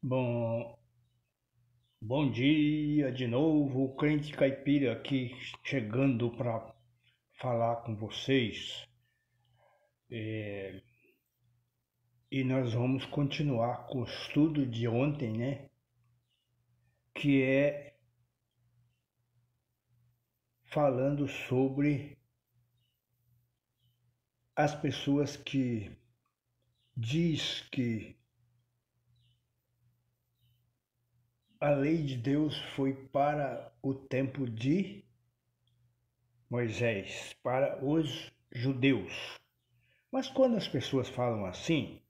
Bom, bom dia de novo, o Crente Caipira aqui chegando para falar com vocês. É, e nós vamos continuar com o estudo de ontem, né? Que é falando sobre as pessoas que diz que a lei de Deus foi para o tempo de Moisés, para os judeus. Mas quando as pessoas falam assim,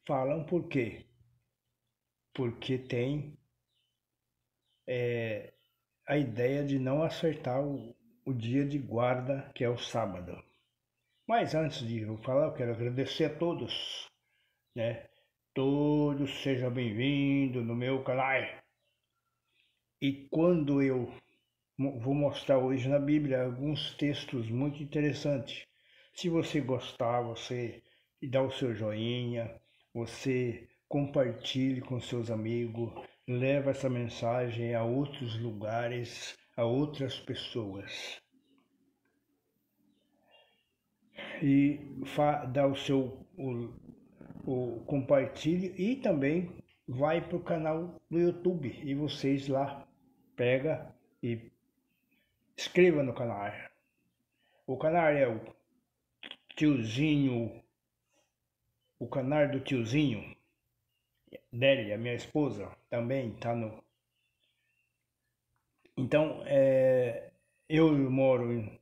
falam por quê? Porque tem a ideia de não acertar o dia de guarda, que é o sábado. Mas antes de eu falar, eu quero agradecer a todos, né? Todos sejam bem-vindos no meu canal. E quando eu vou mostrar hoje na Bíblia alguns textos muito interessantes. Se você gostar, você dá o seu joinha, você compartilhe com seus amigos, leva essa mensagem a outros lugares, a outras pessoas. E dá o seu o compartilhe e também vai para o canal do YouTube e vocês lá pega e inscreva no canal. O canal é o tiozinho, o canal do tiozinho, Délia, minha esposa, também está no. Então, eu moro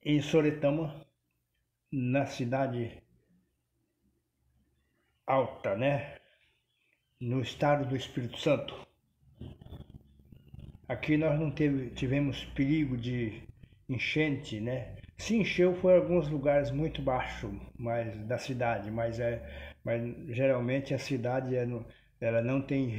em Soretama, na cidade alta, né? No estado do Espírito Santo. Aqui nós não tivemos perigo de enchente, né? Se encheu foi em alguns lugares muito baixos da cidade, mas geralmente a cidade ela não tem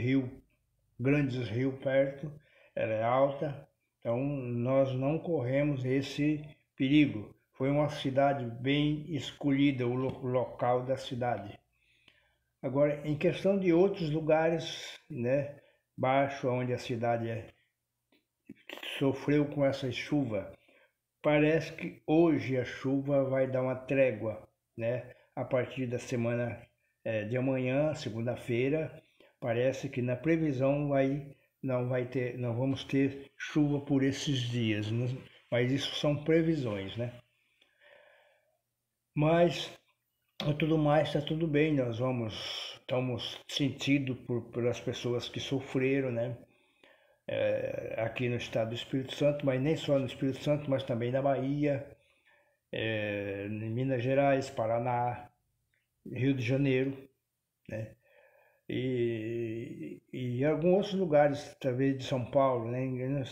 grandes rios perto, ela é alta, então nós não corremos esse perigo. Foi uma cidade bem escolhida, o local da cidade. Agora, em questão de outros lugares, né, baixo, onde a cidade sofreu com essa chuva, parece que hoje a chuva vai dar uma trégua, né? A partir da semana de amanhã, segunda-feira, parece que na previsão não vamos ter chuva por esses dias, né? Mas isso são previsões, né? Mas tudo mais está tudo bem, estamos sentidos pelas pessoas que sofreram, né? Aqui no estado do Espírito Santo, mas nem só no Espírito Santo, mas também na Bahia, em Minas Gerais, Paraná, Rio de Janeiro, né? E alguns outros lugares, talvez de São Paulo, né?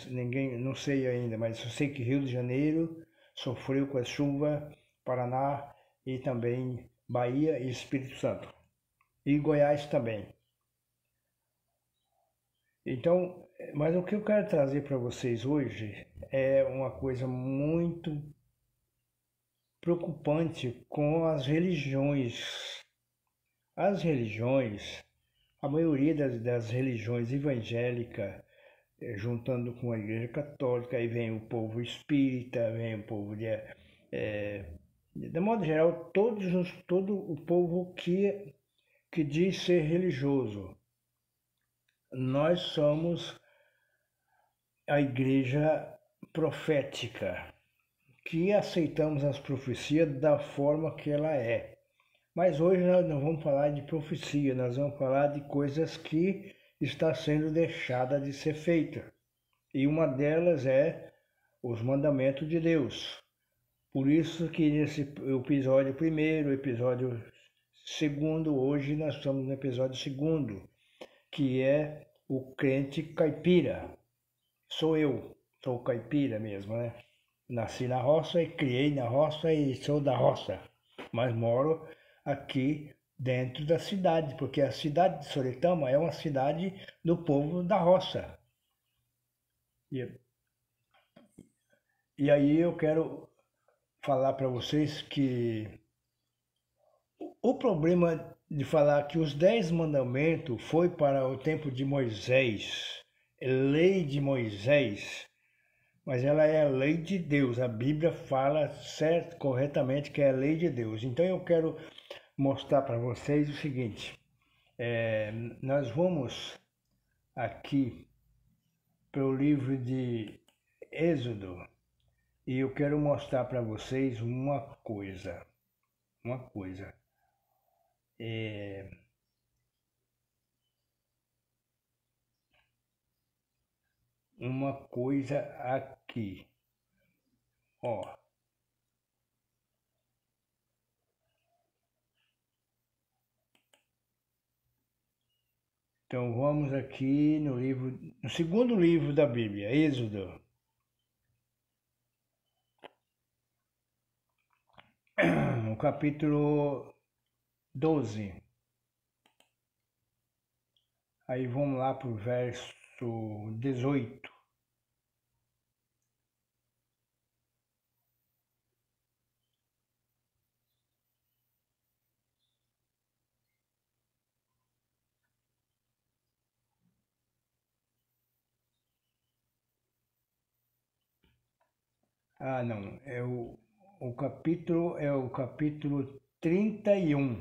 Ninguém, não sei ainda, mas eu sei que Rio de Janeiro sofreu com a chuva, Paraná e também Bahia e Espírito Santo. E Goiás também. Então, mas o que eu quero trazer para vocês hoje é uma coisa muito preocupante com as religiões. As religiões, a maioria das religiões evangélicas, juntando com a Igreja Católica, aí vem o povo espírita, vem o povo de modo geral, todo o povo que diz ser religioso. Nós somos a igreja profética, que aceitamos as profecias da forma que ela é. Mas hoje nós não vamos falar de profecia, nós vamos falar de coisas que está sendo deixada de ser feita. E uma delas é os mandamentos de Deus. Por isso que nesse episódio primeiro, episódio segundo, hoje nós estamos no episódio segundo, que é o crente caipira. Sou eu, sou caipira mesmo, né? Nasci na roça e criei na roça e sou da roça, mas moro aqui dentro da cidade, porque a cidade de Soretama é uma cidade do povo da roça. E, e aí eu quero falar para vocês que o problema de falar que os 10 mandamentos foi para o tempo de Moisés, lei de Moisés, mas ela é a lei de Deus. A Bíblia fala certo, corretamente que é a lei de Deus. Então eu quero mostrar para vocês o seguinte, nós vamos aqui para o livro de Êxodo e eu quero mostrar para vocês uma coisa, uma coisa aqui, ó. Então vamos aqui no segundo livro da Bíblia, Êxodo. No capítulo 12. Aí vamos lá para o verso 18. Ah, não, o capítulo 31.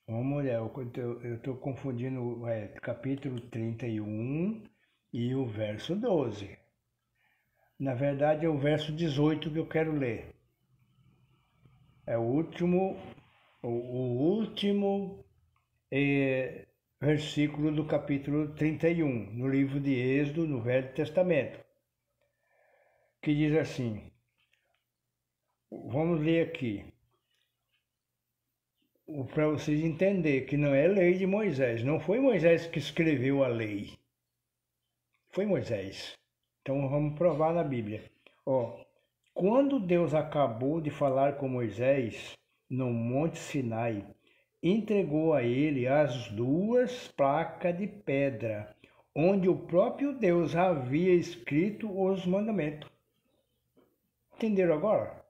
Vamos olhar, eu estou confundindo capítulo 31 e o verso 12. Na verdade é o verso 18 que eu quero ler. É o último versículo do capítulo 31, no livro de Êxodo, no Velho Testamento, que diz assim, vamos ler aqui, para vocês entenderem que não é lei de Moisés, não foi Moisés que escreveu a lei, foi Moisés. Então vamos provar na Bíblia. Quando Deus acabou de falar com Moisés no Monte Sinai, entregou a ele as 2 placas de pedra, onde o próprio Deus havia escrito os mandamentos. Entenderam agora?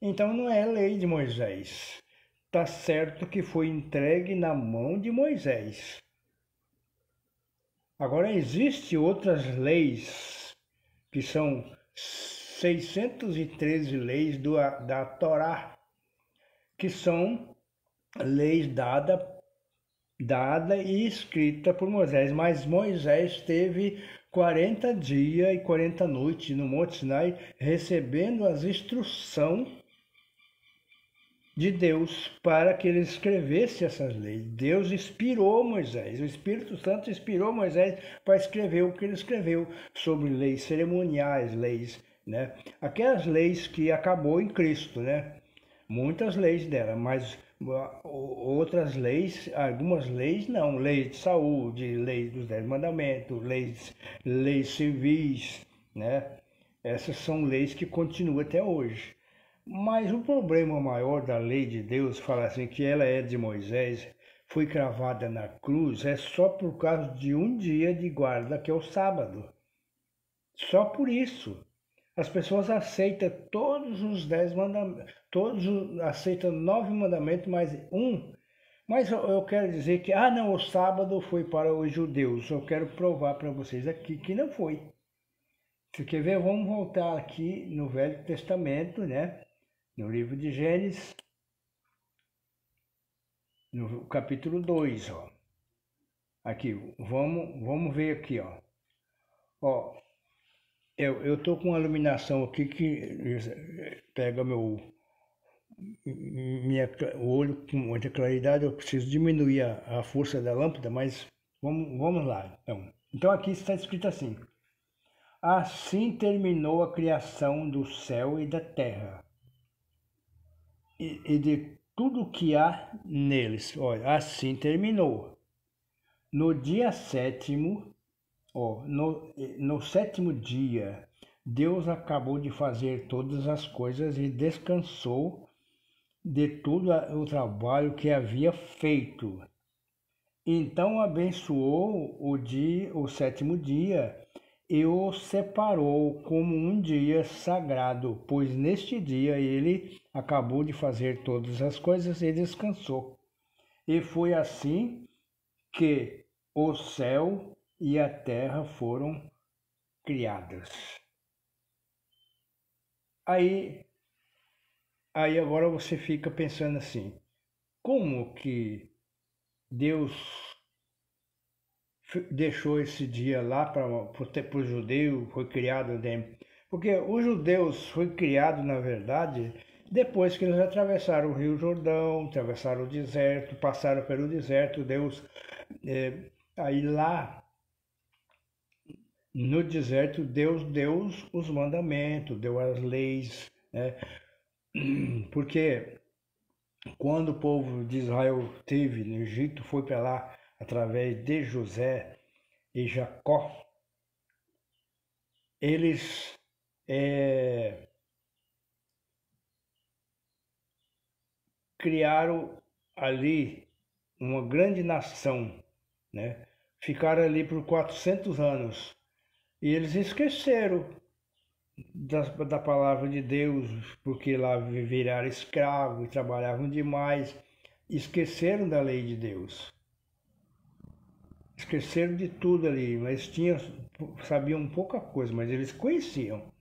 Então não é lei de Moisés. Está certo que foi entregue na mão de Moisés. Agora existem outras leis, que são 613 leis da Torá, que são leis dada e escrita por Moisés, mas Moisés teve 40 dias e 40 noites no Monte Sinai recebendo as instruções de Deus para que ele escrevesse essas leis. Deus inspirou Moisés, o Espírito Santo inspirou Moisés para escrever o que ele escreveu sobre leis cerimoniais, leis, né? Aquelas leis que acabou em Cristo, né? Muitas leis dela, mas outras leis, algumas leis não, leis de saúde, leis dos 10 mandamentos, leis civis, né? Essas são leis que continuam até hoje. Mas o problema maior da lei de Deus, fala assim, que ela é de Moisés, foi cravada na cruz, é só por causa de um dia de guarda, que é o sábado. Só por isso. As pessoas aceitam todos os 10 mandamentos, aceitam 9 mandamentos mais um. Mas eu quero dizer que, não, o sábado foi para os judeus. Eu quero provar para vocês aqui que não foi. Se quer ver, vamos voltar aqui no Velho Testamento, né? No livro de Gênesis, no capítulo 2, ó. Aqui, vamos ver aqui, ó. Eu tô com uma iluminação aqui que pega o olho com muita claridade, eu preciso diminuir a força da lâmpada, mas vamos lá. Então aqui está escrito assim: assim terminou a criação do céu e da terra, e de tudo que há neles. Olha, assim terminou. No dia sétimo, no sétimo dia, Deus acabou de fazer todas as coisas e descansou de todo o trabalho que havia feito. Então abençoou o sétimo dia e o separou como um dia sagrado, pois neste dia ele acabou de fazer todas as coisas e descansou. E foi assim que o céu e a terra foram criadas. Aí, aí agora você fica pensando assim, como que Deus deixou esse dia lá para o judeu, foi criado dentro. Porque os judeus foi criado, na verdade, depois que eles atravessaram o Rio Jordão, atravessaram o deserto, passaram pelo deserto, Deus, aí lá no deserto, Deus deu os mandamentos, deu as leis, né? Porque quando o povo de Israel esteve no Egito, foi para lá através de José e Jacó, eles criaram ali uma grande nação, né? Ficaram ali por 400 anos e eles esqueceram da palavra de Deus, porque lá viraram escravos, trabalhavam demais, esqueceram da lei de Deus. Esqueceram de tudo ali, mas sabiam pouca coisa, mas eles conheciam.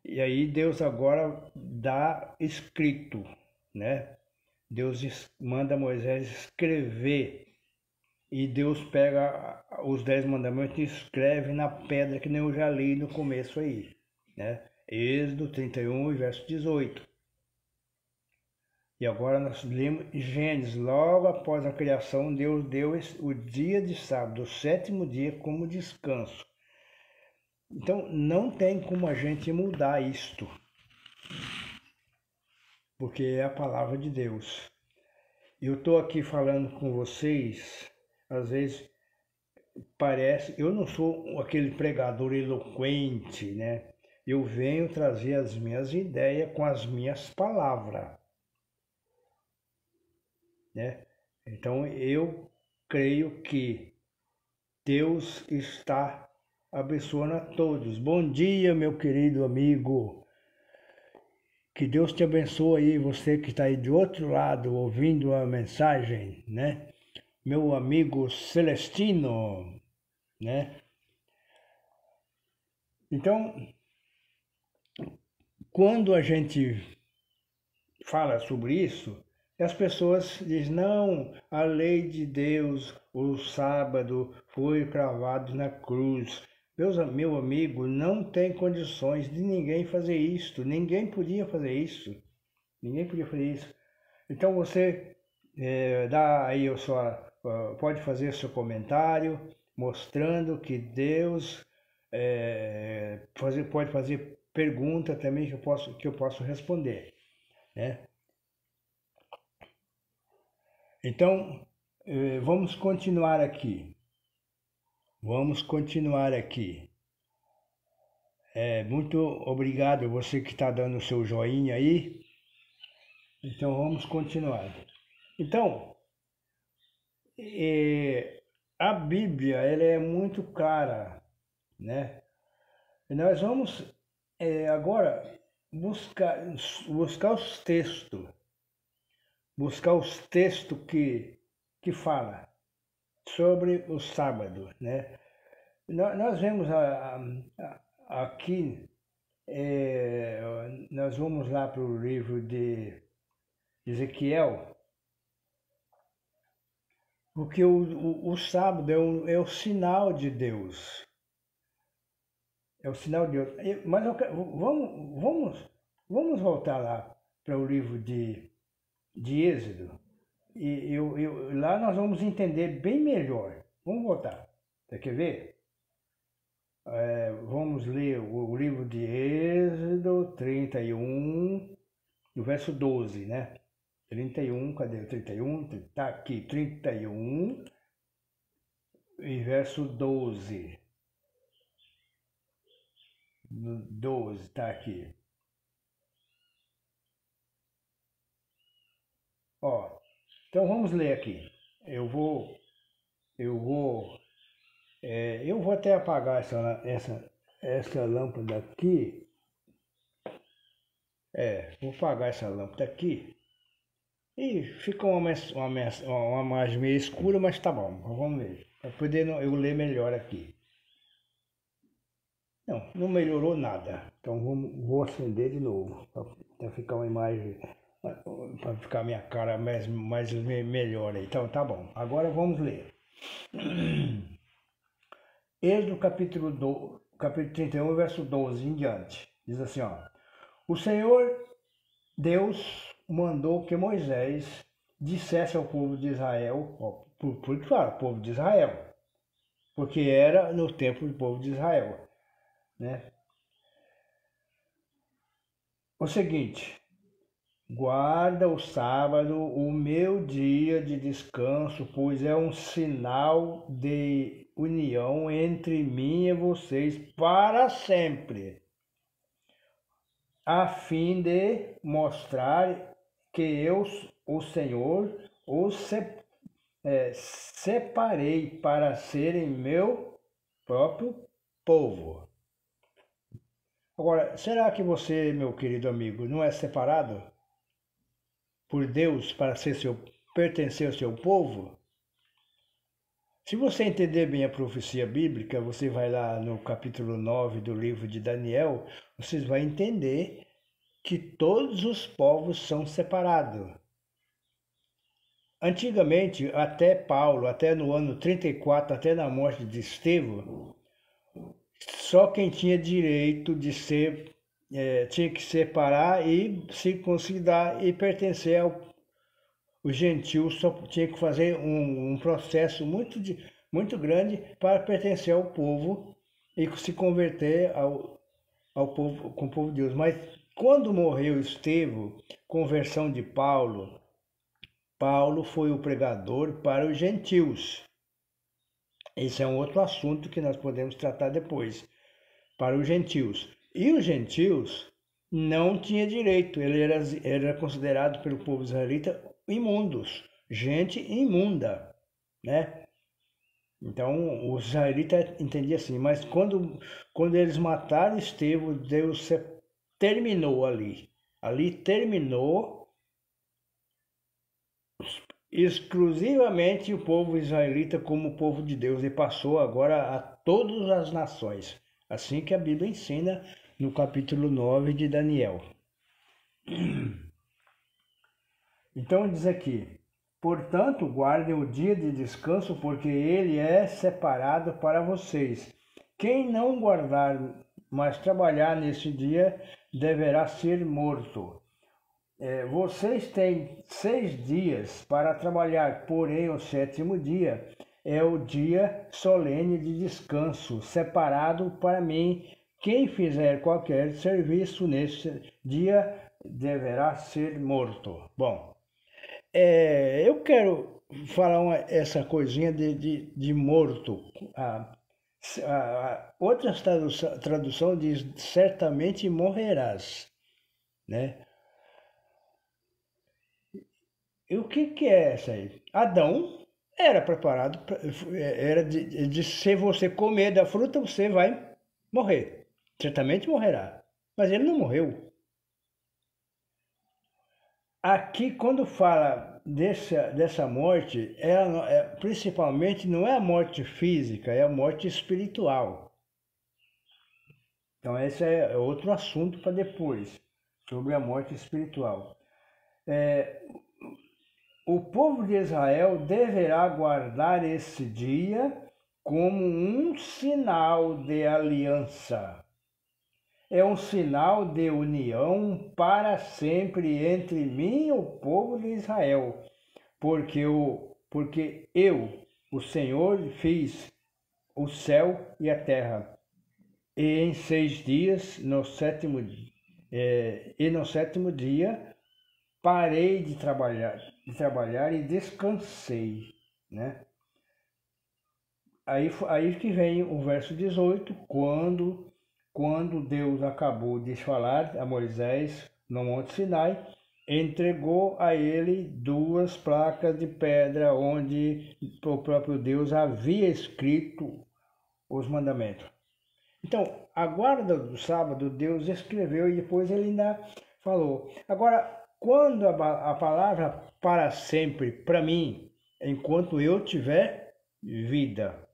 E aí Deus agora dá escrito, né? Deus manda Moisés escrever e Deus pega os 10 mandamentos e escreve na pedra, que nem eu já li no começo aí, né? Êxodo 31, verso 18. E agora nós lemos Gênesis, logo após a criação, Deus deu o dia de sábado, o sétimo dia, como descanso. Então não tem como a gente mudar isto, porque é a palavra de Deus. Eu estou aqui falando com vocês, às vezes parece, eu não sou aquele pregador eloquente, né? Eu venho trazer as minhas ideias com as minhas palavras, né? Então eu creio que Deus está abençoando a todos. Bom dia, meu querido amigo. Que Deus te abençoe aí, você que está aí do outro lado ouvindo a mensagem, né? Meu amigo Celestino, né? Então, quando a gente fala sobre isso, as pessoas dizem, não, a lei de Deus, o sábado foi cravado na cruz. Meu amigo, não tem condições de ninguém fazer isso, ninguém podia fazer isso, ninguém podia fazer isso. Então você dá aí pode fazer seu comentário mostrando que Deus pode fazer pergunta também que eu posso responder, né? Então vamos continuar aqui. Vamos continuar aqui. Muito obrigado você que está dando o seu joinha aí. Então vamos continuar. Então a Bíblia ela é muito clara, né? E nós vamos agora buscar os textos que fala sobre o sábado, né? Nós vemos aqui, nós vamos lá para o livro de Ezequiel, porque o sábado é o sinal de Deus. É o sinal de Deus. Mas vamos voltar lá para o livro de Êxodo. E lá nós vamos entender bem melhor. Vamos voltar. Você quer ver? Vamos ler o livro de Êxodo 31, no verso 12, né? 31, cadê o 31? Está aqui, 31 e verso 12. 12, está aqui. Ó, então vamos ler aqui. Eu vou até apagar essa lâmpada aqui. Vou apagar essa lâmpada aqui. E fica uma imagem meio escura, mas tá bom, vamos ver. Para poder eu ler melhor aqui. Não, não melhorou nada. Então vou acender de novo, para ficar uma imagem, para ficar minha cara mais melhor aí. Então tá bom, agora vamos ler. Êxodo capítulo 31, verso 12 em diante. Diz assim, ó. O Senhor Deus mandou que Moisés dissesse ao povo de Israel, ó, claro, povo de Israel, porque era no tempo do povo de Israel, né? O seguinte: guarda o sábado, o meu dia de descanso, pois é um sinal de união entre mim e vocês para sempre, a fim de mostrar que eu, o Senhor, os separei para serem meu próprio povo. Agora, será que você, meu querido amigo, não é separado por Deus para pertencer ao seu povo? Se você entender bem a profecia bíblica, você vai lá no capítulo 9 do livro de Daniel, você vai entender que todos os povos são separados. Antigamente, até Paulo, até no ano 34, até na morte de Estevão, só quem tinha direito de ser, tinha que separar e circuncidar e pertencer os gentios, só tinha que fazer um processo muito grande para pertencer ao povo e se converter ao povo, com o povo de Deus. Mas quando morreu Estevão, conversão de Paulo, Paulo foi o pregador para os gentios. Esse é um outro assunto que nós podemos tratar depois, para os gentios. E os gentios não tinham direito, ele era considerado pelo povo israelita imundos, gente imunda, né? Então os israelitas entendiam assim, mas quando eles mataram Estevão, Deus terminou ali. Ali terminou exclusivamente o povo israelita como o povo de Deus e passou agora a todas as nações. Assim que a Bíblia ensina no capítulo 9 de Daniel. Então diz aqui: portanto, guardem o dia de descanso, porque ele é separado para vocês. Quem não guardar, mas trabalhar nesse dia, deverá ser morto. Vocês têm 6 dias para trabalhar, porém o 7º dia é o dia solene de descanso, separado para mim. Quem fizer qualquer serviço nesse dia deverá ser morto. Bom, eu quero falar essa coisinha de morto. Outra tradução diz: certamente morrerás, né? E o que é essa aí? Adão era preparado, era de se você comer da fruta, você vai morrer. Certamente morrerá. Mas ele não morreu. Aqui, quando fala dessa morte, principalmente não é a morte física, é a morte espiritual. Então, esse é outro assunto para depois, sobre a morte espiritual. O povo de Israel deverá guardar esse dia como um sinal de aliança. É um sinal de união para sempre entre mim e o povo de Israel, porque eu, o Senhor, fiz o céu e a terra, e em 6 dias, no sétimo dia, parei de trabalhar e descansei, né? Aí que vem o verso 18, quando Deus acabou de falar a Moisés no Monte Sinai, entregou a ele 2 placas de pedra onde o próprio Deus havia escrito os mandamentos. Então, a guarda do sábado, Deus escreveu e depois ele ainda falou. Agora, quando a palavra para sempre, para mim, enquanto eu tiver vida.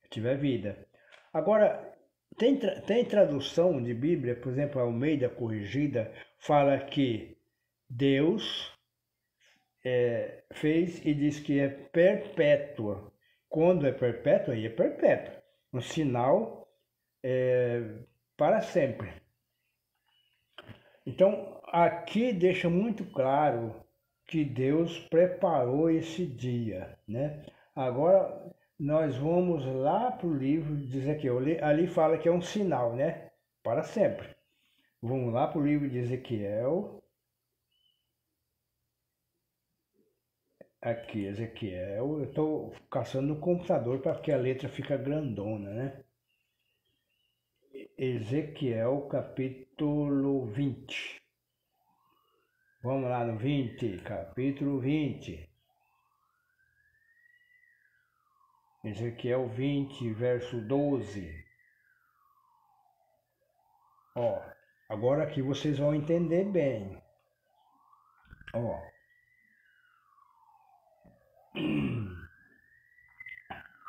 Tiver vida. Agora, tem tradução de Bíblia, por exemplo, a Almeida Corrigida, fala que Deus fez e diz que é perpétua. Quando é perpétua, aí é perpétua. Um sinal para sempre. Então, aqui deixa muito claro que Deus preparou esse dia, né? Agora, nós vamos lá para o livro de Ezequiel. Ali fala que é um sinal, né? Para sempre. Vamos lá para o livro de Ezequiel. Aqui, Ezequiel. Eu estou caçando no computador para que a letra fica grandona, né? Ezequiel capítulo 20. Vamos lá no 20, capítulo 20. Ezequiel 20, verso 12. Ó, agora aqui vocês vão entender bem. Ó.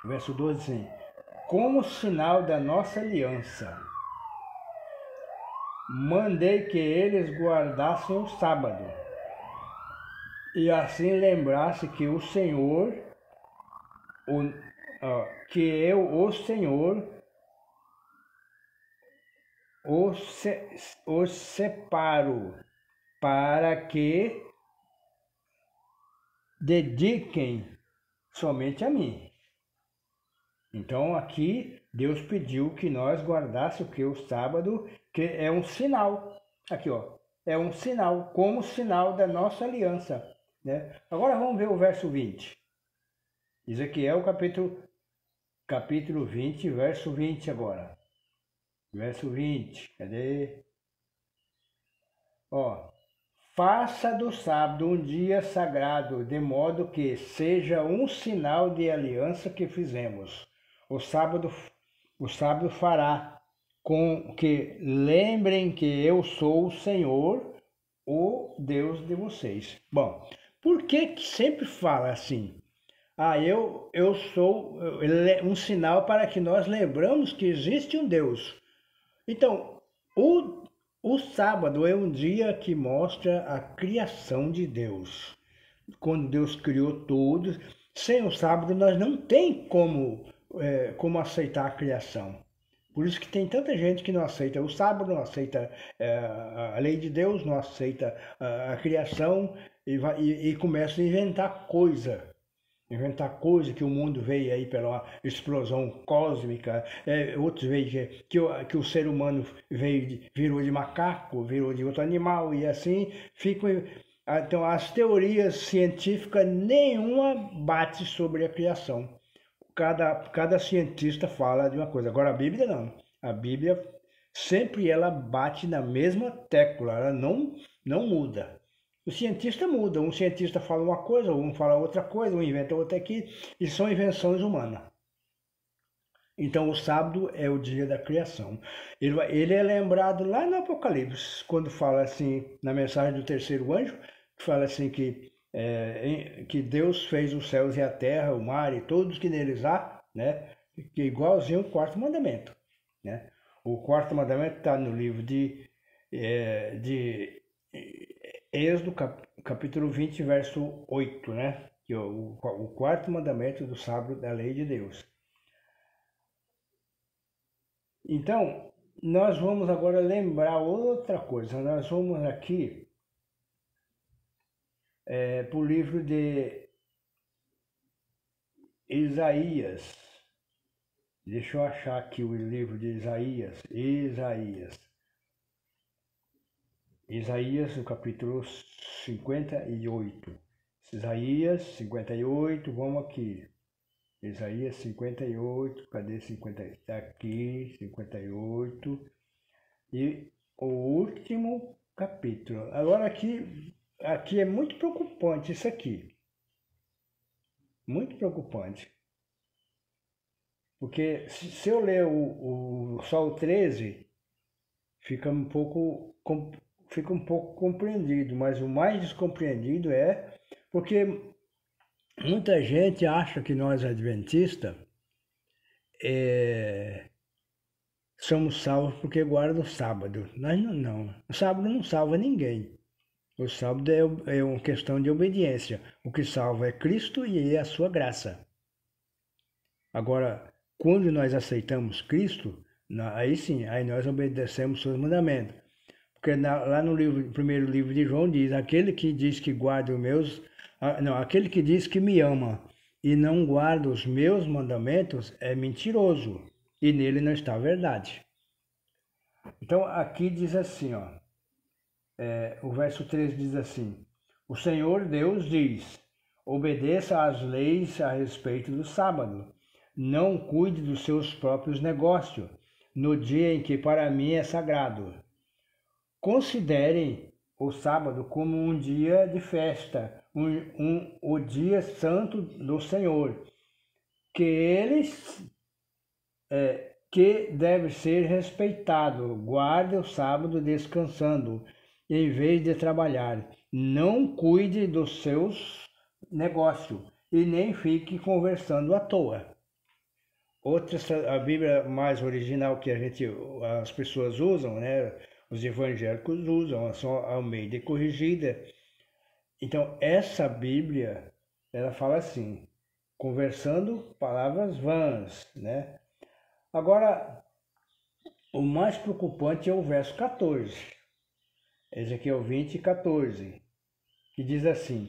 Verso 12 assim: como sinal da nossa aliança, mandei que eles guardassem o sábado, e assim lembrasse que o Senhor, que eu, o Senhor, os separo para que dediquem somente a mim. Então aqui Deus pediu que nós guardássemos o sábado, que é um sinal. Aqui, ó, é um sinal, como sinal da nossa aliança, né? Agora vamos ver o verso 20. Ezequiel capítulo 20, verso 20 agora. Verso 20, cadê? Ó, faça do sábado um dia sagrado, de modo que seja um sinal de aliança que fizemos. O sábado fará com que lembrem que eu sou o Senhor, o Deus de vocês. Bom, por que sempre fala assim? Eu sou um sinal para que nós lembramos que existe um Deus. Então, o sábado é um dia que mostra a criação de Deus. Quando Deus criou tudo, sem o sábado nós não tem como aceitar a criação. Por isso que tem tanta gente que não aceita o sábado, não aceita a lei de Deus, não aceita a criação e começa a inventar coisa. Inventar coisa que o mundo veio aí pela explosão cósmica, outros veem que o ser humano virou de macaco, virou de outro animal, e assim ficam. Então, as teorias científicas nenhuma bate sobre a criação. Cada cientista fala de uma coisa. Agora, a Bíblia não. A Bíblia sempre ela bate na mesma tecla, ela não muda. O cientista muda, um cientista fala uma coisa, um fala outra coisa, um inventa outra aqui, e são invenções humanas. Então o sábado é o dia da criação. Ele é lembrado lá no Apocalipse, quando fala assim, na mensagem do terceiro anjo, que fala assim que Deus fez os céus e a terra, o mar e todos que neles há, né? Que é igualzinho o quarto mandamento, né? O quarto mandamento está no livro de Êxodo capítulo 20, verso 8, né? Que é o quarto mandamento do sábado da lei de Deus. Então, nós vamos agora lembrar outra coisa. Nós vamos aqui para o livro de Isaías. Deixa eu achar aqui o livro de Isaías. Isaías, no capítulo 58. Isaías 58, vamos aqui. Isaías 58, cadê 58? Está aqui, 58. E o último capítulo. Agora aqui é muito preocupante isso aqui. Muito preocupante. Porque se eu ler só o 13, fica um pouco fica um pouco compreendido, mas o mais descompreendido é porque muita gente acha que nós adventistas somos salvos porque guarda o sábado. Nós não. O sábado não salva ninguém. O sábado é uma questão de obediência. O que salva é Cristo e a sua graça. Agora, quando nós aceitamos Cristo, aí sim, aí nós obedecemos os seus mandamentos. Porque lá no primeiro livro de João diz, aquele que diz que guarda os meus... aquele que diz que me ama e não guarda os meus mandamentos é mentiroso. E nele não está a verdade. Então aqui diz assim, ó, o verso 3 diz assim, o Senhor Deus diz, obedeça às leis a respeito do sábado, não cuide dos seus próprios negócios, no dia em que para mim é sagrado. Considerem o sábado como um dia de festa, o dia santo do Senhor, que deve ser respeitado. Guarde o sábado descansando, em vez de trabalhar. Não cuide dos seus negócios e nem fique conversando à toa. A Bíblia mais original que as pessoas usam, né? Os evangélicos usam, só Almeida corrigida. Então, essa Bíblia, ela fala assim, conversando palavras vãs, né? Agora, o mais preocupante é o verso 14. Ezequiel 20, 14, que diz assim,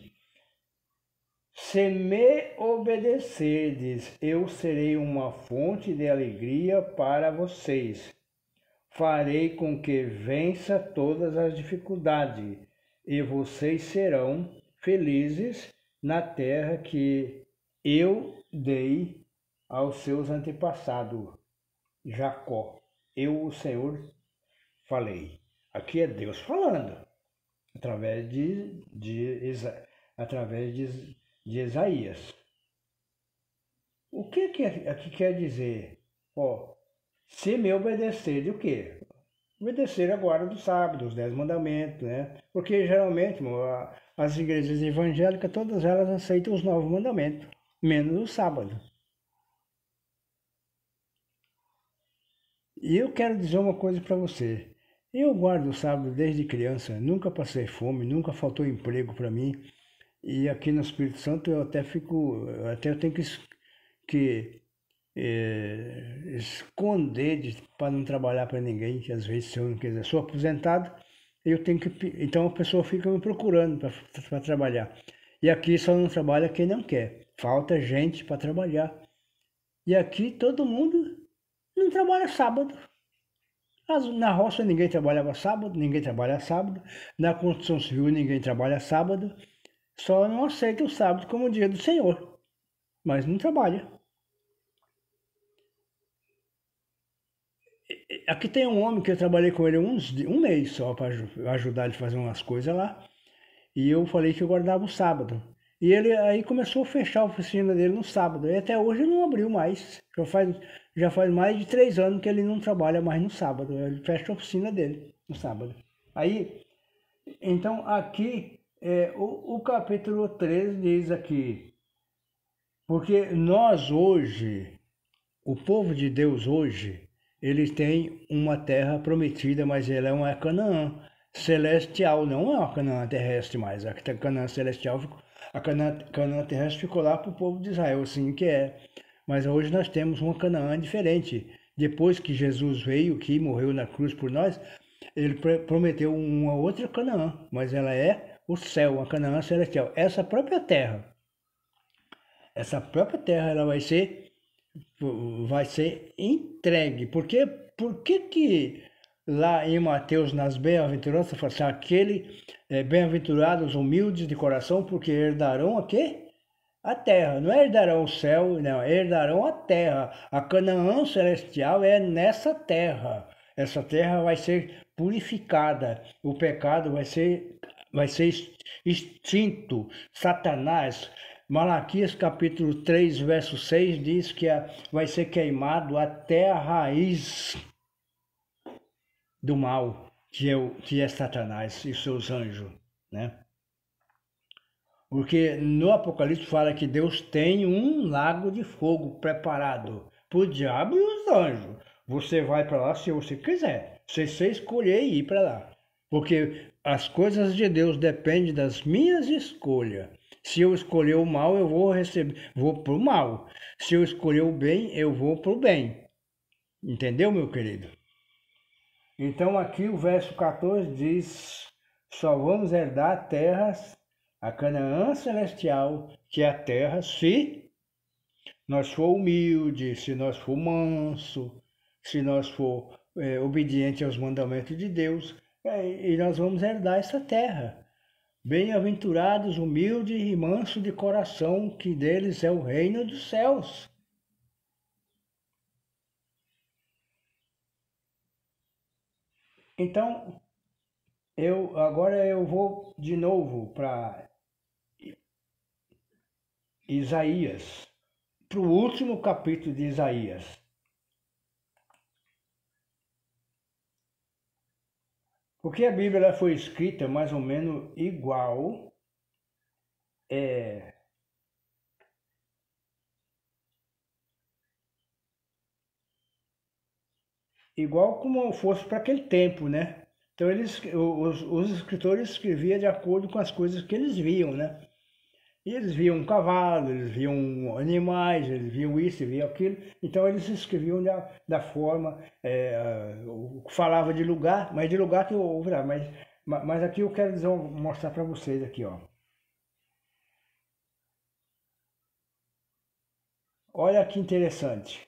se me obedecerdes, eu serei uma fonte de alegria para vocês. Farei com que vença todas as dificuldades, e vocês serão felizes na terra que eu dei aos seus antepassados, Jacó. Eu, o Senhor, falei. Aqui é Deus falando, através de Isaías. O que aqui quer dizer? Se me obedecer de o quê? Obedecer a guarda do sábado, os 10 mandamentos, né? Porque geralmente as igrejas evangélicas, todas elas aceitam os 9 mandamentos, menos o sábado. E eu quero dizer uma coisa para você. Eu guardo o sábado desde criança, nunca passei fome, nunca faltou emprego para mim. E aqui no Espírito Santo eu eu tenho que esconder para não trabalhar para ninguém, que às vezes se eu não quiser, sou aposentado, então a pessoa fica me procurando para trabalhar. E aqui só não trabalha quem não quer, falta gente para trabalhar. E aqui todo mundo não trabalha sábado. Na roça ninguém trabalhava sábado, ninguém trabalha sábado. Na construção civil ninguém trabalha sábado. Só não aceita o sábado como o dia do Senhor, mas não trabalha. Aqui tem um homem que eu trabalhei com ele um mês só para ajudar ele a fazer umas coisas lá. E eu falei que eu guardava o sábado. E ele aí começou a fechar a oficina dele no sábado. E até hoje não abriu mais. Já faz mais de 3 anos que ele não trabalha mais no sábado. Ele fecha a oficina dele no sábado. Aí, então aqui, o capítulo 13 diz aqui. Porque nós hoje, o povo de Deus hoje, ele tem uma terra prometida, mas ela é uma Canaã celestial, não é uma Canaã terrestre mais. A Canaã celestial, a Canaã terrestre ficou lá para o povo de Israel, assim que é. Mas hoje nós temos uma Canaã diferente. Depois que Jesus veio, que morreu na cruz por nós, ele prometeu uma outra Canaã, mas ela é o céu, a Canaã celestial. Essa própria terra, ela vai ser entregue. Por que lá em Mateus, nas bem-aventuranças, fala assim, bem-aventurados humildes de coração, porque herdarão a quê? A terra. Não herdarão o céu, não, herdarão a terra. A Canaã celestial é nessa terra. Essa terra vai ser purificada. O pecado vai ser extinto. Satanás, Malaquias capítulo 3, verso 6 diz que vai ser queimado até a raiz do mal. que é Satanás e seus anjos, né? Porque no Apocalipse fala que Deus tem um lago de fogo preparado para o diabo e os anjos. Você vai para lá se você quiser, se você escolher ir para lá. Porque as coisas de Deus dependem das minhas escolhas. Se eu escolher o mal, eu vou para o mal. Se eu escolher o bem, eu vou para o bem. Entendeu, meu querido? Então aqui o verso 14 diz: só vamos herdar terras, a Canaã celestial, que é a terra, se nós for humilde, se nós for manso, se nós for obediente aos mandamentos de Deus, e nós vamos herdar essa terra. Bem-aventurados, humildes e mansos de coração, que deles é o reino dos céus. Então, agora eu vou de novo para Isaías, para o último capítulo de Isaías. Porque a Bíblia ela foi escrita mais ou menos igual, igual como fosse para aquele tempo, né? Então os escritores escreviam de acordo com as coisas que eles viam, né? E eles viam um cavalo, eles viam animais, eles viam isso, viam aquilo. Então eles escreviam da forma, falava de lugar, mas de lugar que eu ouvi lá. Mas aqui eu quero mostrar para vocês aqui, ó. Olha que interessante.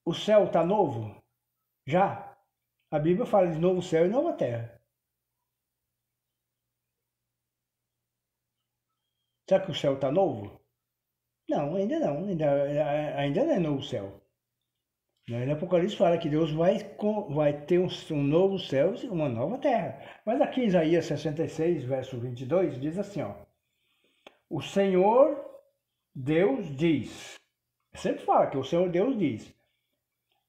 O céu está novo? Já. A Bíblia fala de novo céu e nova terra. Será que o céu está novo? Não, ainda não. Ainda não é novo céu. No Apocalipse fala que Deus vai ter um novo céu e uma nova terra. Mas aqui em Isaías 66, verso 22, diz assim, ó. O Senhor Deus diz. Sempre fala que o Senhor Deus diz.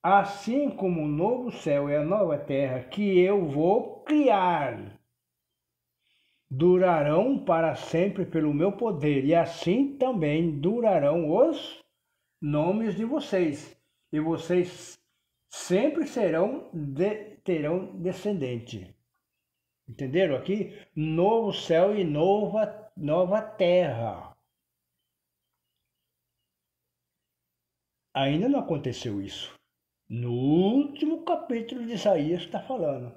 Assim como o novo céu e a nova terra que eu vou criar durarão para sempre pelo meu poder, e assim também durarão os nomes de vocês, e vocês sempre terão descendente. Entenderam aqui? Novo céu e nova terra. Ainda não aconteceu isso. No último capítulo de Isaías está falando.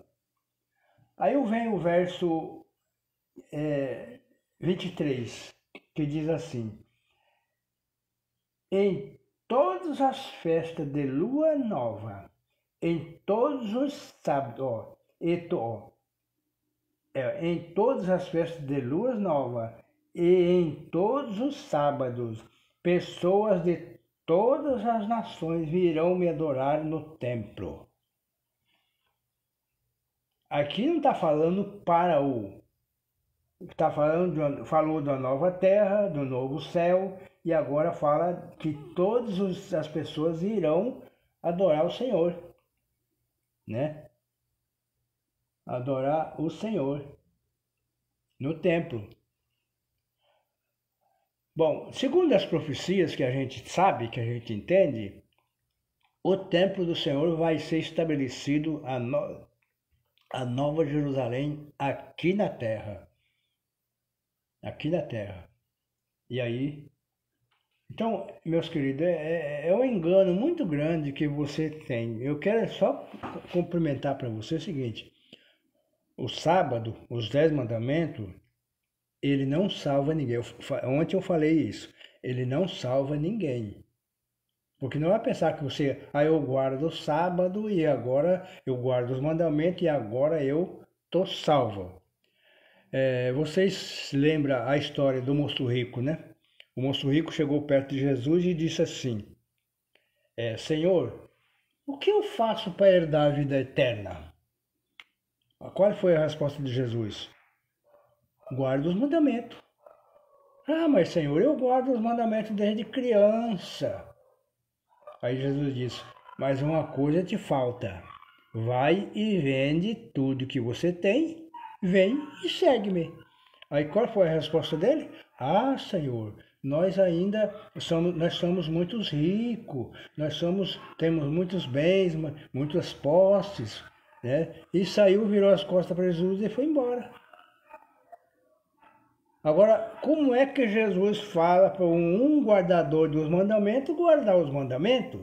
Aí vem o verso 23, que diz assim: em todas as festas de lua nova, em todos os sábados, em todas as festas de lua nova e em todos os sábados, pessoas de todas as nações virão me adorar no templo. Aqui não está falando para está falou da nova terra, do novo céu, e agora fala que todas as pessoas irão adorar o Senhor, né? Adorar o Senhor no templo. Bom, segundo as profecias que a gente sabe, que a gente entende, o templo do Senhor vai ser estabelecido a Nova Jerusalém aqui na terra. Aqui na terra. E aí, então, meus queridos, é um engano muito grande que você tem. Eu quero só cumprimentar para você o seguinte: o sábado, os 10 mandamentos, ele não salva ninguém. Ontem eu falei isso. Ele não salva ninguém. Porque não vai pensar que você, eu guardo o sábado e agora eu guardo os mandamentos e agora eu tô salvo. Vocês lembram a história do moço rico, né? O moço rico chegou perto de Jesus e disse assim: Senhor, o que eu faço para herdar a vida eterna? Qual foi a resposta de Jesus? Guarda os mandamentos. Ah, mas Senhor, eu guardo os mandamentos desde criança. Aí Jesus disse: mas uma coisa te falta. vai e vende tudo que você tem, vem e segue-me. Aí qual foi a resposta dele? Ah, Senhor, nós somos muito ricos, temos muitos bens, muitas posses, né? E saiu, virou as costas para Jesus e foi embora. Agora, como é que Jesus fala para um guardador dos mandamentos guardar os mandamentos?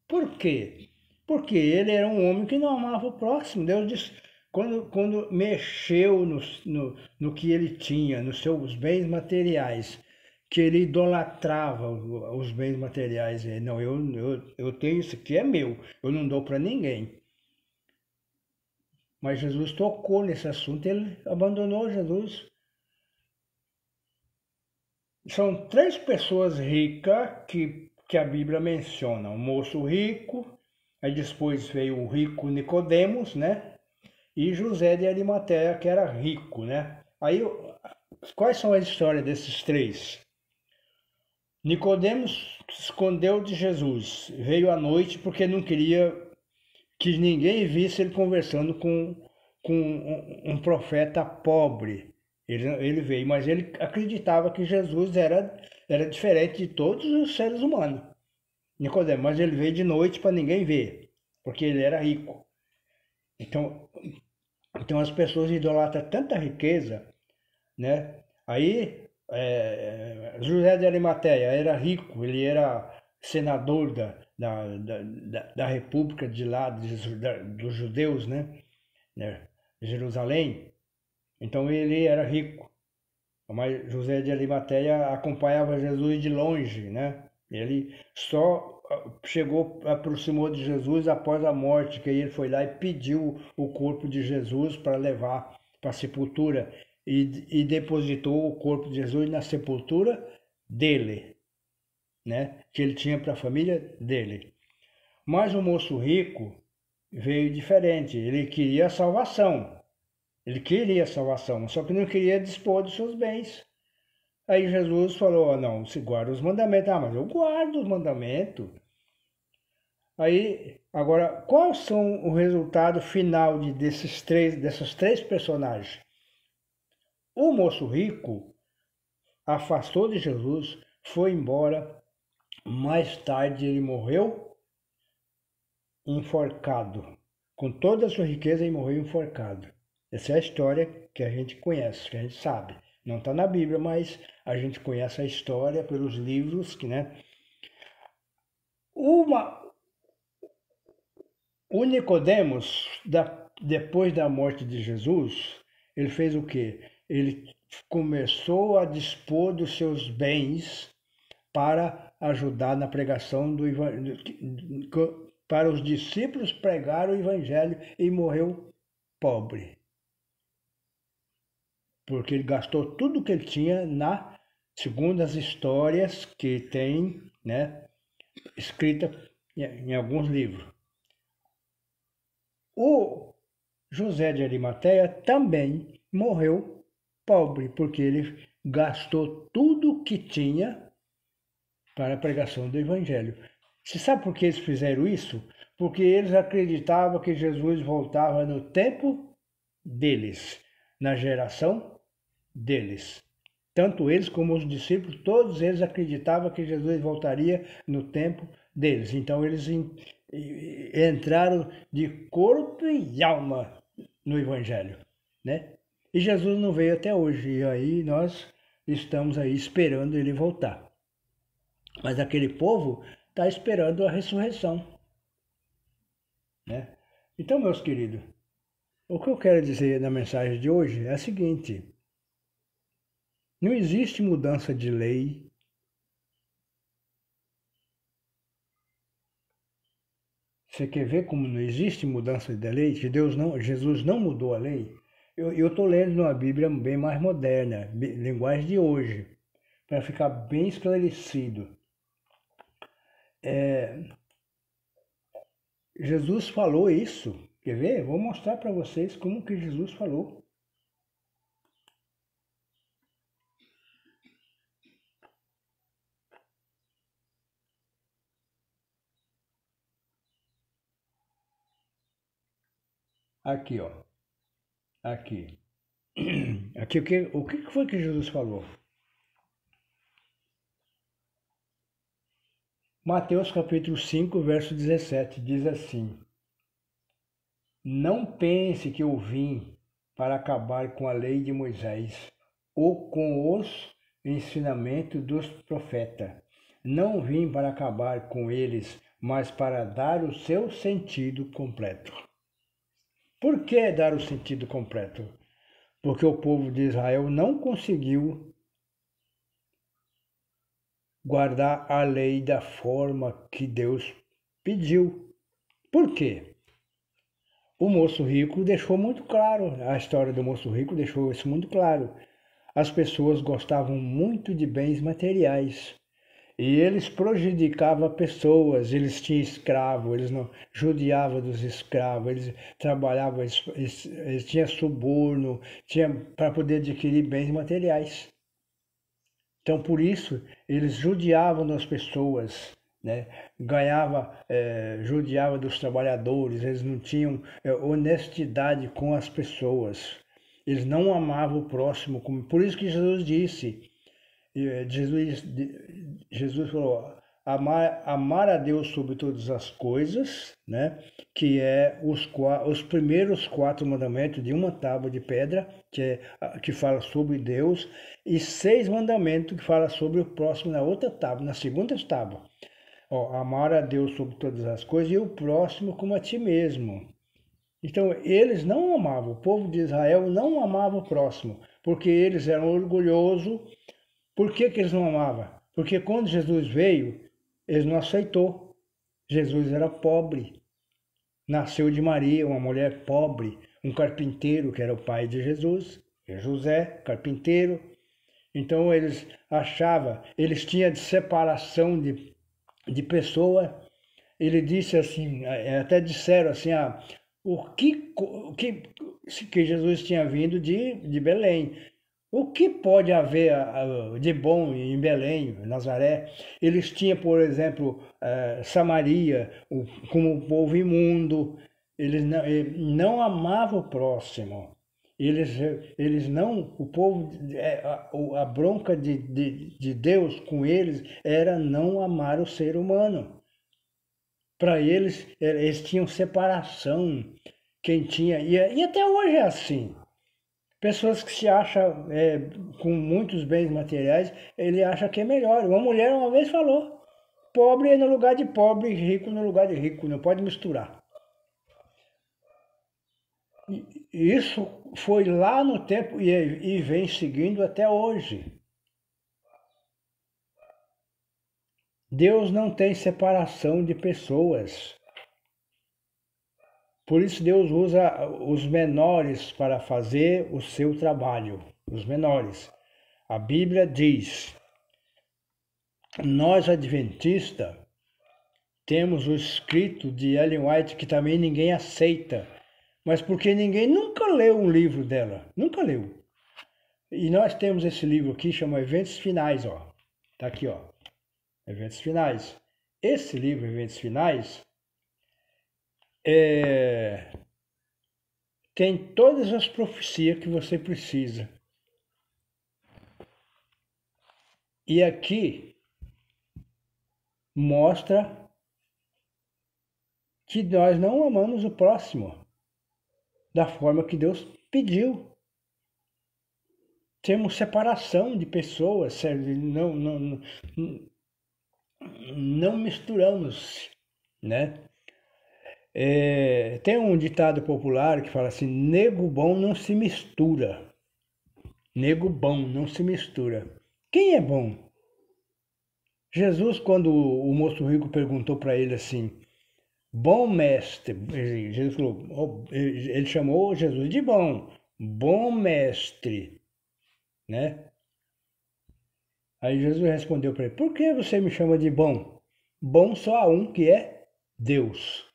Por quê? Porque ele era um homem que não amava o próximo. Deus disse, quando mexeu no que ele tinha, nos seus bens materiais, que ele idolatrava os bens materiais. Não, eu tenho isso aqui, é meu, eu não dou para ninguém. Mas Jesus tocou nesse assunto, ele abandonou Jesus. São três pessoas ricas que a Bíblia menciona. O moço rico, aí depois veio o rico Nicodemos, né? E José de Arimateia, que era rico, né? Aí, quais são as histórias desses três? Nicodemos se escondeu de Jesus, veio à noite porque não queria que ninguém visse ele conversando com um profeta pobre. Ele veio, mas ele acreditava que Jesus era diferente de todos os seres humanos. Nicodemo, mas ele veio de noite para ninguém ver, porque ele era rico. Então as pessoas idolatram tanta riqueza, né? Aí José de Arimateia era rico, ele era senador da República de lá, dos judeus, né? Jerusalém. Então ele era rico. Mas José de Arimateia acompanhava Jesus de longe, né? Ele só aproximou de Jesus após a morte, que ele foi lá e pediu o corpo de Jesus para levar para a sepultura e depositou o corpo de Jesus na sepultura dele, né? Que ele tinha para a família dele. Mas o moço rico veio diferente, ele queria a salvação. Ele queria a salvação, só que não queria dispor dos seus bens. Aí Jesus falou: não, se guarda os mandamentos. Ah, mas eu guardo os mandamentos. Aí, agora, quais são o resultado final dessas três personagens? O moço rico afastou de Jesus, foi embora. Mais tarde ele morreu enforcado. Com toda a sua riqueza, ele morreu enforcado. Essa é a história que a gente conhece, que a gente sabe. Não está na Bíblia, mas a gente conhece a história pelos livros, né? O Nicodemos, depois da morte de Jesus, ele fez o quê? Ele começou a dispor dos seus bens para ajudar na pregação do evangelho, para os discípulos pregar o evangelho, e morreu pobre. Porque ele gastou tudo que ele tinha segundo as histórias que tem, né, escrita em alguns livros. O José de Arimateia também morreu pobre, porque ele gastou tudo que tinha para a pregação do Evangelho. Você sabe por que eles fizeram isso? Porque eles acreditavam que Jesus voltava no tempo deles, na geração deles. Tanto eles como os discípulos, todos eles acreditavam que Jesus voltaria no tempo deles. Então eles entraram de corpo e alma no Evangelho, né? E Jesus não veio até hoje, e aí nós estamos aí esperando ele voltar. Mas aquele povo está esperando a ressurreição, né? Então, meus queridos, o que eu quero dizer na mensagem de hoje é a seguinte: não existe mudança de lei. Você quer ver como não existe mudança de lei? Que Jesus não mudou a lei? Eu estou lendo numa Bíblia bem mais moderna, linguagem de hoje, para ficar bem esclarecido. Jesus falou isso. Quer ver? Vou mostrar para vocês como que Jesus falou. Aqui, ó. Aqui. Aqui o que foi que Jesus falou? Mateus capítulo 5, verso 17, diz assim: Não pense que eu vim para acabar com a lei de Moisés ou com os ensinamentos dos profetas. Não vim para acabar com eles, mas para dar o seu sentido completo. Por que dar o sentido completo? Porque o povo de Israel não conseguiu guardar a lei da forma que Deus pediu. Por quê? O moço rico deixou muito claro, a história do moço rico deixou isso muito claro. As pessoas gostavam muito de bens materiais e eles prejudicavam pessoas, eles tinham escravo, eles não judiavam dos escravos, eles trabalhavam, eles tinham suborno, tinham para poder adquirir bens materiais. Então, por isso, eles judiavam das pessoas, né? Judiava dos trabalhadores, eles não tinham honestidade com as pessoas. Eles não amavam o próximo. Por isso que Jesus disse, Jesus falou, amar a Deus sobre todas as coisas, né? Que é os primeiros 4 mandamentos de uma tábua de pedra, que fala sobre Deus, e 6 mandamentos que fala sobre o próximo na outra tábua, na segunda tábua. Ó, amar a Deus sobre todas as coisas e o próximo como a ti mesmo. Então, eles não amavam, o povo de Israel não amava o próximo, porque eles eram orgulhosos. Por que eles não amavam? Porque quando Jesus veio, eles não aceitou. Jesus era pobre. Nasceu de Maria, uma mulher pobre, um carpinteiro, que era o pai de Jesus, José, carpinteiro. Então eles achavam, eles tinham separação de pessoa. Ele disse assim, até disseram assim, que Jesus tinha vindo de Belém. O que pode haver de bom em Belém, Nazaré? Eles tinham, por exemplo, Samaria como um povo imundo. Eles não amavam o próximo. Eles não, o povo, a bronca de Deus com eles era não amar o ser humano. Para eles, eles tinham separação. Quem tinha, e até hoje é assim. Pessoas que se acham com muitos bens materiais, ele acha que é melhor. Uma mulher uma vez falou, pobre é no lugar de pobre, rico no lugar de rico, não pode misturar. E isso foi lá no tempo e vem seguindo até hoje. Deus não tem separação de pessoas. Por isso Deus usa os menores para fazer o seu trabalho, os menores. A Bíblia diz, nós adventistas temos o escrito de Ellen White que também ninguém aceita, mas porque ninguém nunca leu um livro dela, nunca leu. E nós temos esse livro aqui, chama Eventos Finais, ó. Tá aqui, ó. Eventos Finais. Esse livro, Eventos Finais, tem todas as profecias que você precisa. E aqui mostra que nós não amamos o próximo da forma que Deus pediu. Temos separação de pessoas, não misturamos, né? Tem um ditado popular que fala assim, nego bom não se mistura. Nego bom não se mistura. Quem é bom? Jesus, quando o moço rico perguntou para ele assim, bom mestre, Jesus falou, ele chamou Jesus de bom mestre, né? Aí Jesus respondeu para ele, por que você me chama de bom? Bom só há um, que é Deus.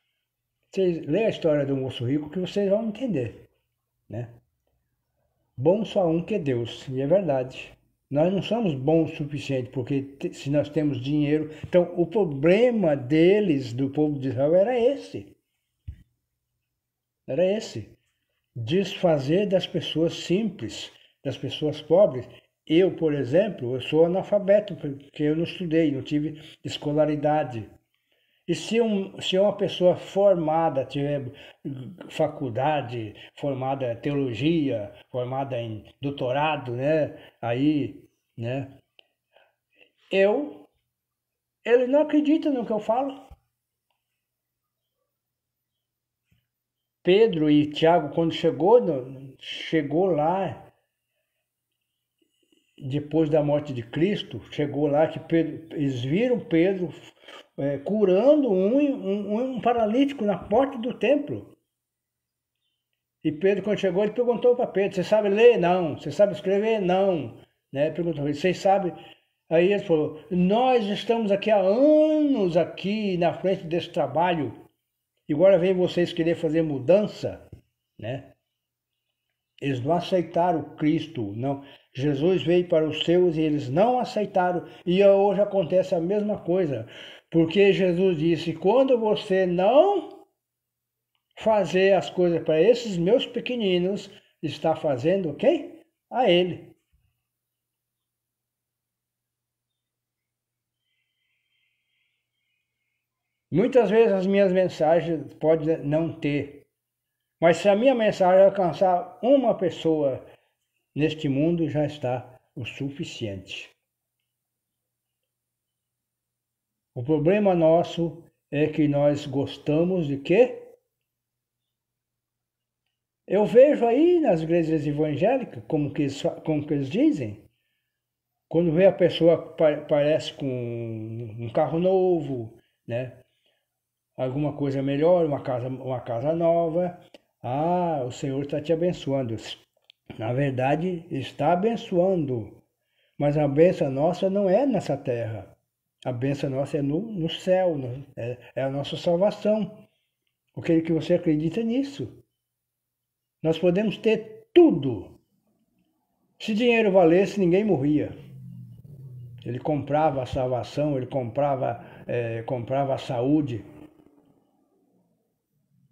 Vocês lêem a história do moço rico que vocês vão entender, né? Bom só há um, que é Deus, e é verdade. Nós não somos bons o suficiente, porque se nós temos dinheiro... Então, o problema deles, do povo de Israel, era esse. Era esse. desfazer das pessoas simples, das pessoas pobres. Eu, por exemplo, eu sou analfabeto, porque eu não estudei, não tive escolaridade. E se uma pessoa formada, tiver faculdade, formada em teologia, formada em doutorado, né? Aí, né? Ele não acredita no que eu falo. Pedro e Tiago, quando chegou lá, depois da morte de Cristo, chegou lá que eles viram Pedro curando um paralítico na porta do templo. E Pedro, quando chegou, ele perguntou para Pedro: você sabe ler? Não. Você sabe escrever? Não. Né? Perguntou: vocês sabem? Aí ele falou: nós estamos aqui há anos aqui na frente desse trabalho e agora vem vocês querer fazer mudança, né? Eles não aceitaram Cristo, não. Jesus veio para os seus e eles não aceitaram. E hoje acontece a mesma coisa. Porque Jesus disse: quando você não fazer as coisas para esses meus pequeninos, está fazendo quem? A Ele. Muitas vezes as minhas mensagens podem não ter. Mas se a minha mensagem alcançar uma pessoa neste mundo, já está o suficiente. O problema nosso é que nós gostamos de quê? Eu vejo aí nas igrejas evangélicas, como que eles dizem, quando vê a pessoa parece com um carro novo, né? Alguma coisa melhor, uma casa nova. Ah, o Senhor está te abençoando. Na verdade, está abençoando. Mas a bênção nossa não é nessa terra. A bênção nossa é no céu, é a nossa salvação. Eu quero que você acredite nisso. Nós podemos ter tudo. Se dinheiro valesse, ninguém morria. Ele comprava a salvação, ele comprava a saúde.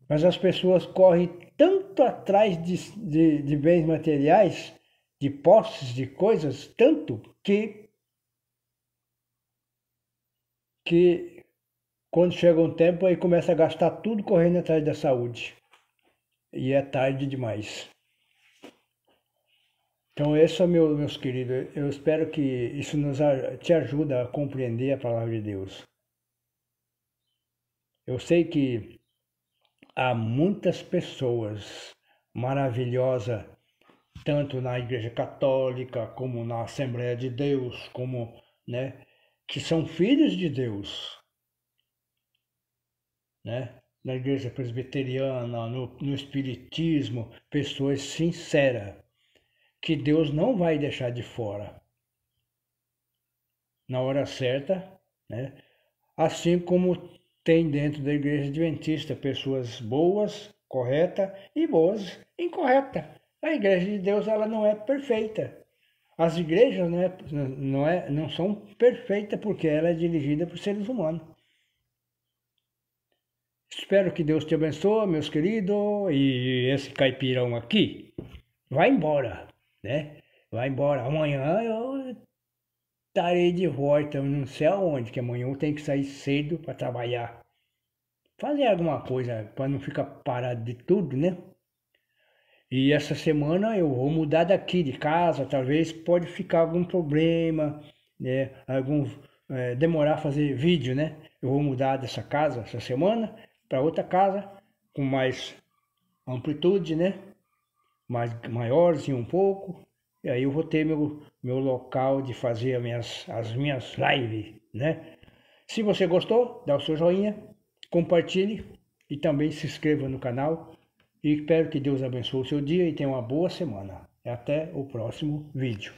Mas as pessoas correm tanto atrás de bens materiais, de posses, de coisas, tanto que quando chega um tempo aí começa a gastar tudo correndo atrás da saúde. E é tarde demais. Então, esse é meus queridos. Eu espero que isso te ajude a compreender a palavra de Deus. Eu sei que há muitas pessoas maravilhosas, tanto na Igreja Católica, como na Assembleia de Deus, como, né, que são filhos de Deus, né? Na Igreja Presbiteriana, no Espiritismo, pessoas sinceras, que Deus não vai deixar de fora na hora certa, né? Assim como tem dentro da Igreja Adventista pessoas boas, corretas e boas, incorretas. A Igreja de Deus ela não é perfeita. As igrejas não são perfeitas porque ela é dirigida por seres humanos. Espero que Deus te abençoe, meus queridos, e esse caipirão aqui vai embora, né? Vai embora. Amanhã eu estarei de volta, eu não sei aonde, que amanhã eu tenho que sair cedo para trabalhar. Fazer alguma coisa para não ficar parado de tudo, né? E essa semana eu vou mudar daqui de casa, talvez pode ficar algum problema, né? Demorar a fazer vídeo, né? Eu vou mudar dessa casa essa semana para outra casa com mais amplitude, né? Maiorzinho um pouco. E aí eu vou ter meu local de fazer as minhas lives, né? Se você gostou, dá o seu joinha, compartilhe e também se inscreva no canal. E espero que Deus abençoe o seu dia e tenha uma boa semana. Até o próximo vídeo.